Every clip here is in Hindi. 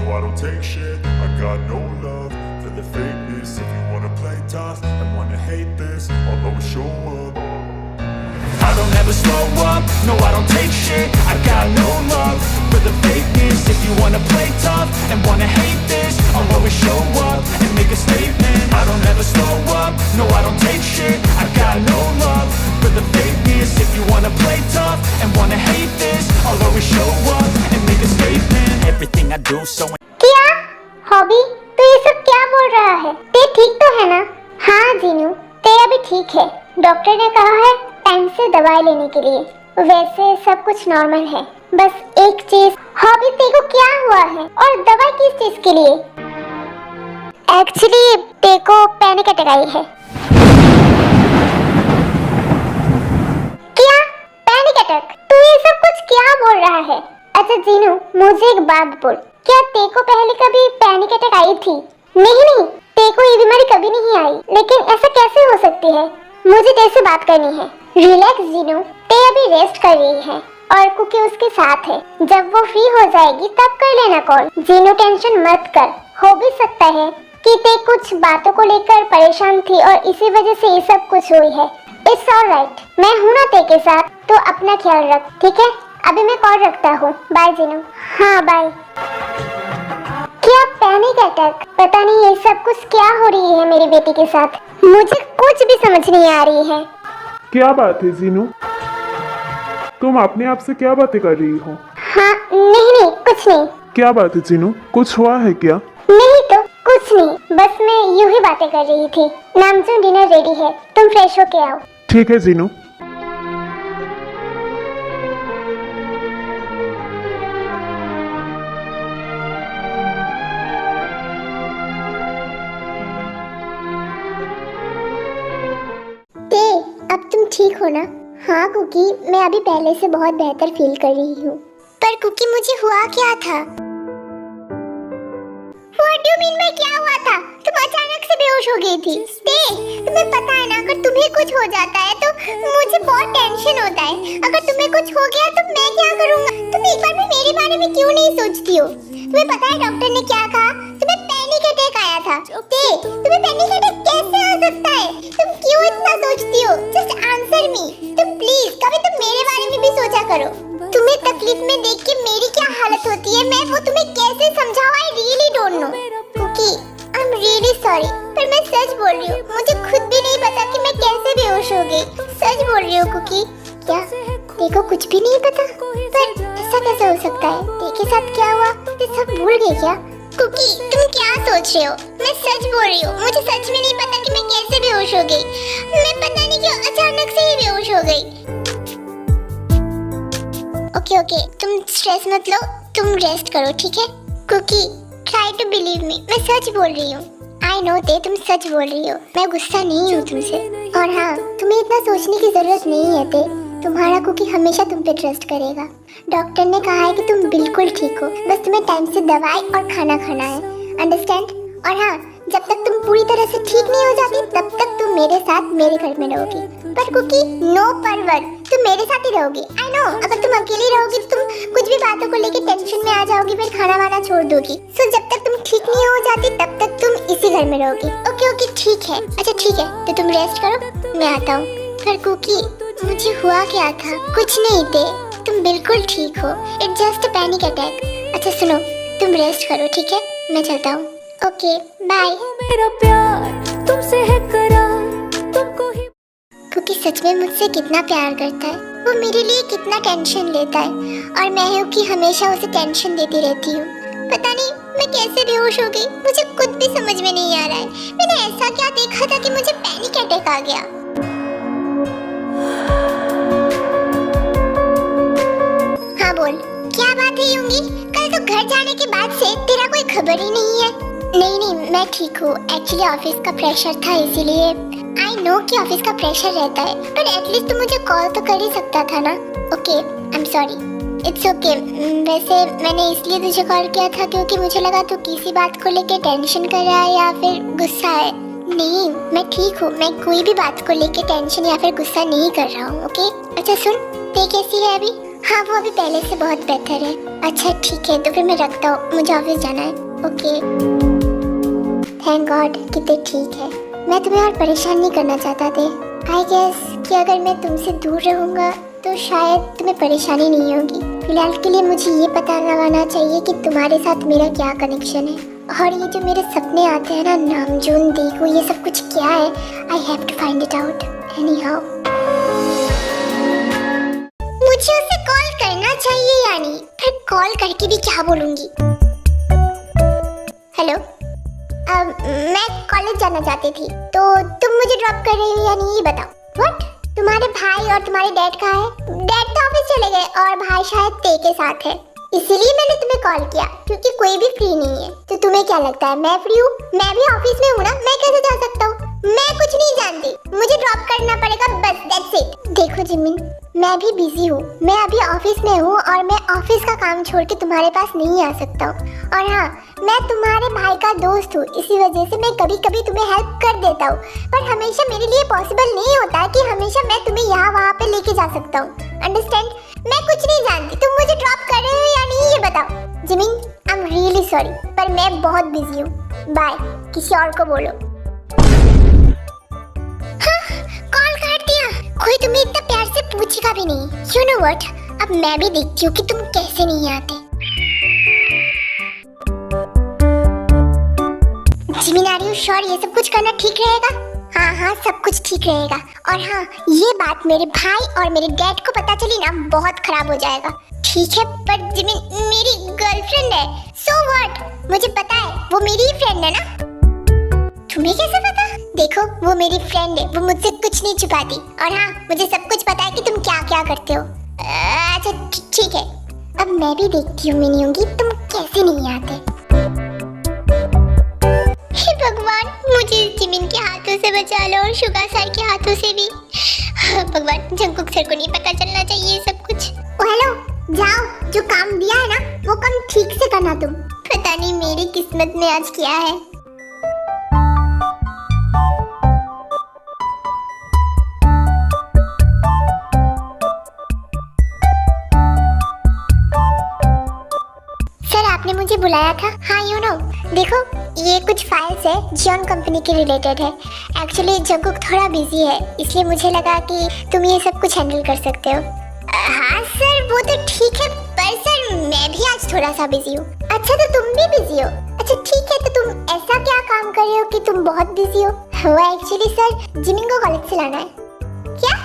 I don't take shit. I got no love for the fakeness. If you wanna play tough and wanna hate this, I'll always show up. I don't ever slow up, no I don't take shit. I got no love for the fakeness. If you wanna play tough and wanna hate this, I'll always show up and make a statement. I don't ever slow up, no I don't take shit. I got no love for the fakeness. If you wanna play tough and wanna hate this, I'll always show up and make a statement. Everything I do so क्या हॉबी तो ये सब क्या बोल रहा है? ते ठीक तो है ना? हाँ जीनू, ते अभी ठीक है। डॉक्टर ने कहा है टाइम से दवाई लेने के लिए। वैसे सब कुछ नॉर्मल है, बस एक चीज, हॉबी ते को क्या हुआ है और दवाई किस चीज के लिए? एक्चुअली ते को पैनिक अटैक आई है। क्या पैनिक अटैक? तू ये सब कुछ क्या बोल रहा है? अच्छा जीनू, मुझे एक बात बोल, क्या ते को पहले कभी पैनिक अटैक आई थी? नहीं, ते को ये बीमारी कभी नहीं आई। लेकिन ऐसा कैसे हो सकती है? मुझे तेरे से बात करनी है। रिलैक्स जीनू, ते अभी रेस्ट कर रही है और कुकी उसके साथ है। जब वो फ्री हो जाएगी तब कर लेना कॉल। जीनू टेंशन मत कर, हो भी सकता है कि ते कुछ बातों को लेकर परेशान थी और इसी वजह से ये सब कुछ हुई है। इट्स ऑलराइट, मैं हूँ ना ते के साथ, तो अपना ख्याल रख, ठीक है? अभी मैं कॉल रखता हूँ। बाय जीनू। हाँ बाय। क्या पैनिक अटैक? पता नहीं ये सब कुछ क्या हो रही है मेरी बेटी के साथ, मुझे कुछ भी समझ नहीं आ रही है। क्या बात है जीनू, तुम अपने आप से क्या बातें कर रही हो? हाँ नहीं कुछ नहीं। क्या बात है जीनू, कुछ हुआ है क्या? नहीं तो कुछ नहीं, बस मैं यूं ही बातें कर रही थी। नामजून डिनर रेडी है, तुम फ्रेश होके आओ। ठीक है जीनू। अब तुम ठीक हो ना? हाँ कुकी, मैं अभी पहले से बहुत बेहतर फील कर रही हूँ। पर कुकी मुझे हुआ क्या था? What do you mean by क्या हुआ था? तुम अचानक से बेहोश हो गई थी। तुम्हें पता है ना, अगर तुम्हें कुछ हो जाता है तो मुझे बहुत टेंशन होता है। अगर तुम्हें कुछ हो गया तो मैं क्या करूँगा? तुम एक बार भी मेरे बारे में क्यों नहीं सोचती हो? तुम्हें पता है डॉक्टर ने क्या कहा? तुम्हें पैनिक अटैक आया था। तुम्हें पैनिक अटैक कैसे आ सकता है? तुम क्यों इतना सोचती हो? Just answer me. तुम प्लीज कभी तुम मेरे बारे में भी सोचा करो। तुम्हें तकलीफ में देख के मेरी क्या हालत होती है, मैं वो तुम्हें कैसे समझाऊं? I really don't know Cookie, I am really sorry, पर मैं सच बोल रही हूँ। मुझे खुद भी नहीं पता कि मैं कैसे बेहोश हो गई। सच बोल रही हूँ कुकी। क्या देखो कुछ भी नहीं पता? पर ऐसा कैसे हो सकता है? तेरे साथ क्या हुआ? ते सब भूल गई क्या? कुकी तुम क्या सोच रहे हो? मैं सच बोल रही हूँ, मुझे सच में नहीं पता कि मैं कैसे बेहोश हो गई। मैं पता नहीं क्यों अचानक से ही बेहोश हो गई। ओके तुम स्ट्रेस मत लो, तुम रेस्ट करो, ठीक है? Cookie try to believe me, मैं सच बोल रही हूँ। आई नो ते तुम सच बोल रही हो, मैं गुस्सा नहीं हूँ तुमसे। और हाँ, तुम्हें इतना सोचने की जरूरत नहीं है ते, तुम्हारा कुकी हमेशा तुम पे ट्रस्ट करेगा। डॉक्टर ने कहा है कि तुम बिल्कुल ठीक हो, बस तुम्हें टाइम से दवाई और खाना खाना है, अंडरस्टैंड? और हाँ, जब तक तुम पूरी तरह से ठीक नहीं हो जाती तब तक तुम मेरे साथ मेरे घर में रहोगी। पर कुकी नो परवर, तुम मेरे साथ ही रहोगी। आई नो, अगर तुम अकेली रहोगी तो तुम कुछ भी बातों को लेके टेंशन में आ जाओगी, फिर खाना वाना छोड़ दोगी। सो जब तक तुम ठीक नहीं हो जाती तब तक तुम इसी घर में रहोगी। ओके ठीक है। अच्छा ठीक है, तो तुम रेस्ट करो, मैं आता हूँ। पर कुकी मुझे हुआ क्या था? कुछ नहीं थे, तुम बिल्कुल ठीक हो। It's just a panic attack. अच्छा सुनो, तुम रेस्ट करो, ठीक है? मैं चलता हूँ। Okay bye. मेरा प्यार तुमसे है करार, तुमको ही। कुकी सच में मुझसे कितना प्यार करता है, वो मेरे लिए कितना टेंशन लेता है, और मैं हूँ कि हमेशा उसे टेंशन देती रहती हूँ। पता नहीं मैं कैसे बेहोश हो गई, मुझे कुछ भी समझ में नहीं आ रहा है। मैंने ऐसा क्या देखा था कि मुझे पैनिक अटैक आ गया? हाँ बोल, क्या बात है यूंगी? कल तो घर जाने के बाद से तेरा कोई खबर ही नहीं है। नहीं मैं ठीक हूँ, एक्चुअली ऑफिस का प्रेशर था इसीलिए। आई नो कि ऑफिस का प्रेशर रहता है, पर एटलीस्ट तू मुझे कॉल तो कर ही सकता था ना। Okay I am sorry, it's okay. वैसे मैंने इसलिए तुझे कॉल किया था क्योंकि मुझे लगा तू किसी बात को लेके टेंशन कर रहा है या फिर गुस्सा है। नहीं मैं ठीक हूँ, मैं कोई भी बात को लेके टेंशन या फिर गुस्सा नहीं कर रहा हूँ। ओके अच्छा सुन, ते कैसी है अभी? हाँ वो अभी पहले से बहुत बेहतर है। अच्छा ठीक है, तो फिर मैं रखता हूँ, मुझे ऑफिस जाना है। ओके, थैंक गॉड कितने ठीक है। मैं तुम्हें और परेशान नहीं करना चाहता थे। आई गेस कि अगर मैं तुमसे दूर रहूँगा तो शायद तुम्हें परेशानी नहीं होगी। फिलहाल के लिए मुझे ये पता लगाना चाहिए कि तुम्हारे साथ मेरा क्या कनेक्शन है, और ये जो मेरे सपने आते हैं ना, नामजून देखो, ये सब कुछ क्या है। I have to find it out anyhow. मुझे उसे कॉल करना चाहिए या नहीं? फिर कॉल करके भी क्या बोलूंगी? हेलो, मैं कॉलेज जाना चाहती थी, तो तुम मुझे ड्रॉप कर रही हो या नहीं, ये बताओ। व्हाट? तुम्हारे भाई और तुम्हारे डैड कहाँ है? डैड तो ऑफिस चले गए और भाई शायद ते के साथ है, इसीलिए मैंने तुम्हें कॉल किया, क्योंकि कोई भी फ्री नहीं है। तो तुम्हें क्या लगता है मैं फ्री हूँ? मैं भी ऑफिस में हूँ ना, मैं कैसे जा सकता हूँ? मैं कुछ नहीं जानती, मुझे ड्रॉप करना पड़ेगा बस, दैट्स इट। देखो जिमिन, मैं भी बिजी हूँ, मैं अभी ऑफिस में हूँ और मैं ऑफिस का काम छोड़ के तुम्हारे पास नहीं आ सकता हूँ। और हाँ, मैं तुम्हारे भाई का दोस्त हूँ, इसी वजह से मैं कभी कभी तुम्हें हेल्प कर देता हूँ, पर हमेशा मेरे लिए पॉसिबल नहीं होता कि हमेशा मैं तुम्हें यहाँ वहाँ पे लेके जा सकता हूँ। अंडरस्टैंड? मैं कुछ नहीं जानती, तुम मुझे ड्रॉप कर रहे हो या नहीं, ये बताओ। Jimin, I am really sorry, पर मैं बहुत बिजी हूँ, बाय, किसी और को बोलो। हाँ, कॉल काट दिया। कोई तुम्हें इतना प्यार से पूछेगा भी नहीं। यू नो व्हाट, अब मैं भी देखती हूँ कि तुम कैसे नहीं आते। जिमिन, आर यू श्योर ये सब कुछ करना ठीक रहेगा? हाँ हाँ, सब कुछ ठीक रहेगा। और हाँ, ये बात मेरे भाई और मेरे डैड को पता चली ना, बहुत खराब हो जाएगा। ठीक है, पर जिमिन मेरी गर्लफ्रेंड है। So what? मुझे पता है, वो मेरी ही फ्रेंड है ना। तुम्हें कैसे पता? देखो, वो मेरी फ्रेंड है, वो मुझसे कुछ नहीं छुपाती। और हाँ, मुझे सब कुछ पता है कि तुम क्या क्या करते हो। अच्छा ठीक है, अब मैं भी देखती हूँ मिनी होंगी, तुम कैसे नहीं आते। हे भगवान, मुझे जिमिन के हाथों से बचा लो और शुगा सर के हाथों से भी। भगवान, जंकुक सर को नहीं पता चलना चाहिए सब कुछ। हेलो, जाओ, जो काम दिया है ना, वो काम ठीक से करना तुम। पता नहीं मेरी किस्मत में आज क्या है। सर, आपने मुझे बुलाया था? हाँ, यू नो, देखो ये कुछ फाइल्स है जियोन कंपनी के रिलेटेड है। एक्चुअली जंकुक थोड़ा बिजी है, इसलिए मुझे लगा कि तुम ये सब कुछ हैंडल कर सकते हो। हाँ सर, वो तो ठीक है, पर सर मैं भी आज थोड़ा सा बिजी हूँ। अच्छा, तो तुम भी बिजी हो? अच्छा ठीक है, तो तुम ऐसा क्या काम कर रहे हो कि तुम बहुत बिजी हो? वो एक्चुअली सर जिमिन को कॉलेज से लाना है। क्या?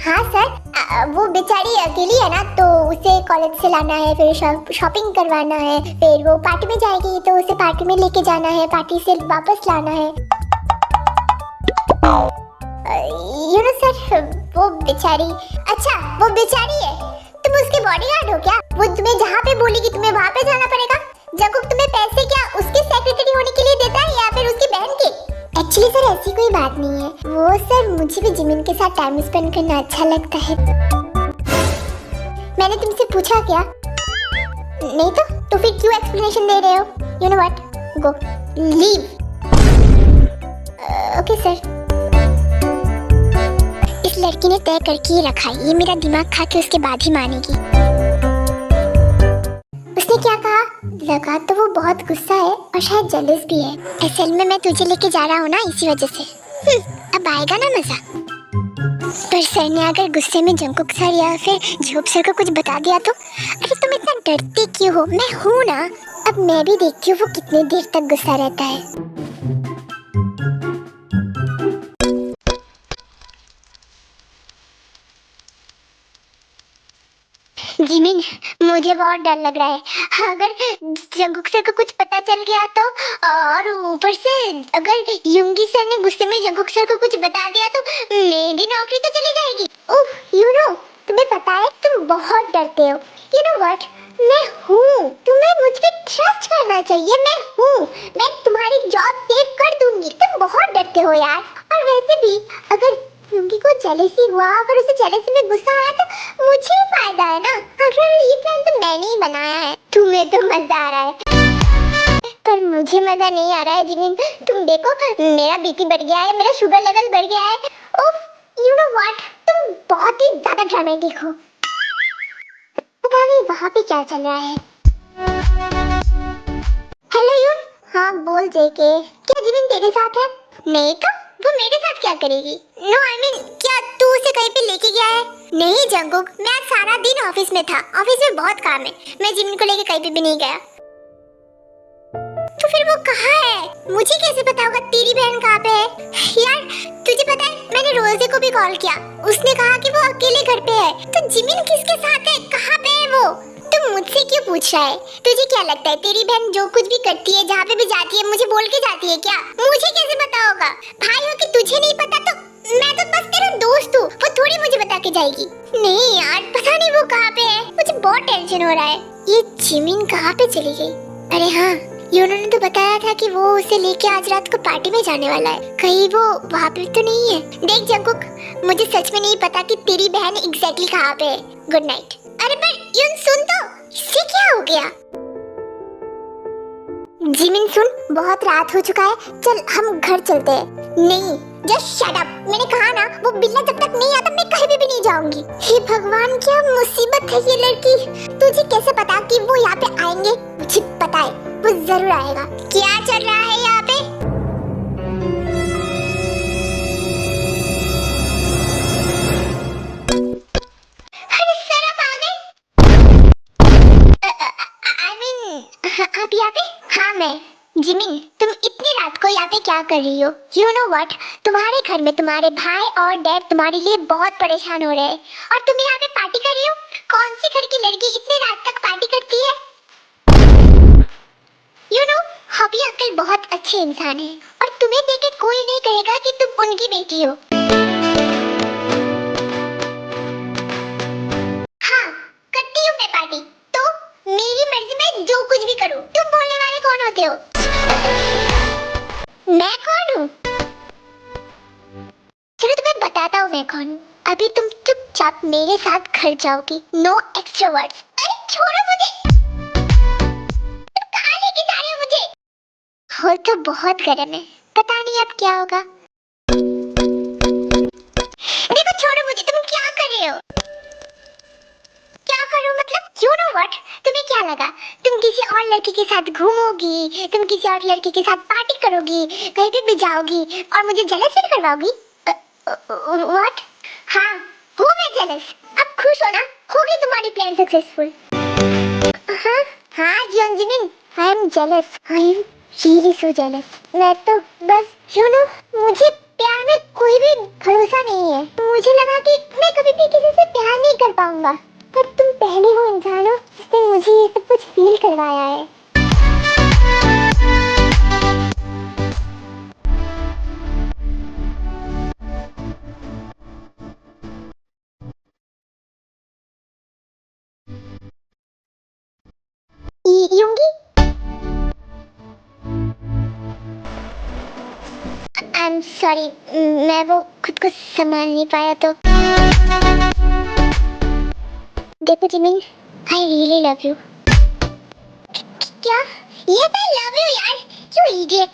हाँ सर, वो बेचारी अकेली है ना, तो उसे कॉलेज से लाना है, फिर शॉपिंग करवाना है, फिर वो पार्टी में जाएगी तो उसे पार्टी में लेके जाना है, पार्टी से वापस लाना है। यू नो सर, वो बेचारी। अच्छा, वो बेचारी है, तुम उसके बॉडीगार्ड हो क्या? वो तुम्हें जहाँ पे बोलेगी तुम्हें वहाँ पे जाना पड़ेगा? जंकुक तुम्हें पैसे क्या उसके सेक्रेटरी होने के लिए देता है या फिर उसकी बहन के? एक्चुअली सर ऐसी कोई बात नहीं है, वो सर मुझे भी जिमिन के साथ टाइम स्पेंड करना अच्छा लगता है। मैंने तुमसे पूछा क्या? नहीं तो फिर क्यों एक्सप्लेनेशन दे रहे हो? You know what, go leave. Okay sir. इस लड़की ने तय करके ही रखा है, ये मेरा दिमाग खा के उसके बाद ही मानेगी। उसने क्या कहा? लगा तो वो बहुत गुस्सा है और शायद जेलस भी है। असल में मैं तुझे लेके जा रहा हूँ ना, इसी वजह से। अब आएगा ना मजा। पर सर ने अगर गुस्से में जंकुक सर या फिर झोप सर को कुछ बता दिया तो? अरे तुम इतना डरते क्यों हो? मैं हूँ ना। अब मैं भी देखती हूँ वो कितने देर तक गुस्सा रहता है। जिमिन, मुझे बहुत डर लग रहा है। अगर जंकुक सर को कुछ पता चल गया तो, और ऊपर से अगर युंगी सर ने गुस्से में जंकुक सर को कुछ बता दिया तो मेरी नौकरी तो चली जाएगी। उफ, यू नो, तुम्हें पता है तुम बहुत डरते हो। यू नो व्हाट, मैं हूँ, तुम्हें मुझ पे ट्रस्ट करना चाहिए। मैं हूँ, मैं तुम्हारी जॉब सेव कर दूंगी। तुम बहुत डरते हो यार। और वैसे भी अगर युंगी को जेलसी हुआ, अगर उसे जेलसी में गुस्सा आया तो मुझे फायदा है ना। अगर ये प्लान तो मैंने ही बनाया है। तुम्हें तो मजा आ रहा है, पर मुझे मजा नहीं आ रहा है जिमिन। तुम देखो, मेरा बीपी बढ़ गया है, मेरा शुगर लेवल बढ़ गया है। ओह, यू नो व्हाट, तुम बहुत ही ज्यादा ड्रामेटिक हो। पता नहीं वहाँ पे क्या चल रहा है। हेलो यून। हाँ बोल जेके। क्या जिमिन तेरे साथ है? नहीं तो वो मेरे साथ क्या करेगी? नो आई मीन क्या तू उसे कहीं पे लेके गया है? नहीं जंगकुक, मैं आज सारा दिन ऑफिस में था। ऑफिस में बहुत काम है, मैं जिमिन को लेके कहीं पे भी नहीं गया। तो फिर वो कहाँ है? मुझे कैसे पता होगा तेरी बहन कहाँ पे है? यार तुझे पता है मैंने रोजे को भी कॉल किया, उसने कहा कि वो अकेले घर पे है। तो जिमिन किसके साथ है, कहाँ पे है वो? तू मुझसे क्यों पूछ रहा है? तुझे क्या लगता है तेरी बहन जो कुछ भी करती है, जहाँ पे भी जाती है, मुझे बोल के जाती है क्या? मुझे कैसे पता होगा? भाई हो कि तुझे नहीं पता तो मैं तो बस तेरा दोस्त हूँ, वो थोड़ी मुझे बता के जाएगी। नहीं यार पता नहीं वो कहाँ पे है, मुझे बहुत टेंशन हो रहा है। ये जिमिन कहाँ पे चली गई? अरे हाँ, यूनो ने तो बताया था कि वो उसे लेके आज रात को पार्टी में जाने वाला है। कहीं वो वहाँ पे तो नहीं है? देख जंगकुक, मुझे सच में नहीं पता कि तेरी बहन एग्जैक्टली कहाँ पे है। Good night. अरे पर यून सुन तो, इससे क्या हो गया? जिमिन सुन, बहुत रात हो चुका है, चल हम घर चलते हैं। नहीं जस्ट शट अप, मैंने कहा ना वो बिल्ला जब तक नहीं आता मैं कहीं भी नहीं जाऊंगी। हे भगवान क्या मुसीबत है ये लड़की। तुझे कैसे पता कि वो यहाँ पे आएंगे? मुझे पता है वो जरूर आएगा। क्या चल रहा है यहाँ पे? अरे सर आप आ गए? आई मीन आप यहाँ पे? हाँ मैं। जिमिन तुम इतनी रात को यहाँ पे क्या कर रही हो? यू नो व्हाट, तुम्हारे घर में तुम्हारे भाई और डैड तुम्हारे लिए बहुत परेशान हो रहे हैं और तुम यहाँ पे पार्टी कर रही हो? कौन सी घर की लड़की इतनी रात तक पार्टी करती है? यू नो हॉबी अंकल बहुत अच्छे इंसान है और तुम्हें देख के कोई नहीं कहेगा कि तुम उनकी बेटी हो। हाँ करती हूँ मैं पार्टी, तो मेरी मर्जी में जो कुछ भी करूँ। तुम बोलने वाले कौन होते हो? मैं कौन हूँ? चलो तुम्हें बताता हूँ मैं कौन हूँ। अभी तुम चुपचाप मेरे साथ घर जाओगी, नो एक्स्ट्रा वर्ड्स। अरे छोड़ो मुझे, तुम कहाँ लेके जा रहे हो मुझे? हॉल तो बहुत गर्म है, पता नहीं अब क्या होगा। देखो छोड़ो मुझे, तुम क्या कर रहे हो? क्या करूं मतलब? यू नो व्हाट, तुम्हें क्या लगा तुम किसी और लड़की के साथ घूमोगी, तुम किसी और लड़की के साथ पार्टी करोगी, कहीं पे भी जाओगी और मुझे जेलस फील करवाओगी? व्हाट? हाँ हूँ मैं जेलस। अब खुश हो ना, होगी तुम्हारी प्लान सक्सेसफुल। हाँ हाँ Jimin, I am jealous, I am really so jealous. मैं तो बस यू नो मुझे प्यार में कोई भी भरोसा नहीं है। मुझे लगा कि मैं कभी भी किसी से प्यार नहीं कर पाऊंगा, पर तुम पहले वो इंसान हो जिसने मुझे ये सब कुछ फील करवाया है। यूंगी आई एम सॉरी, मैं वो खुद को संभाल नहीं पाया। तो देखो Jimin, I really love you. क्या? ये मैं लव यू यार, यू इडियट।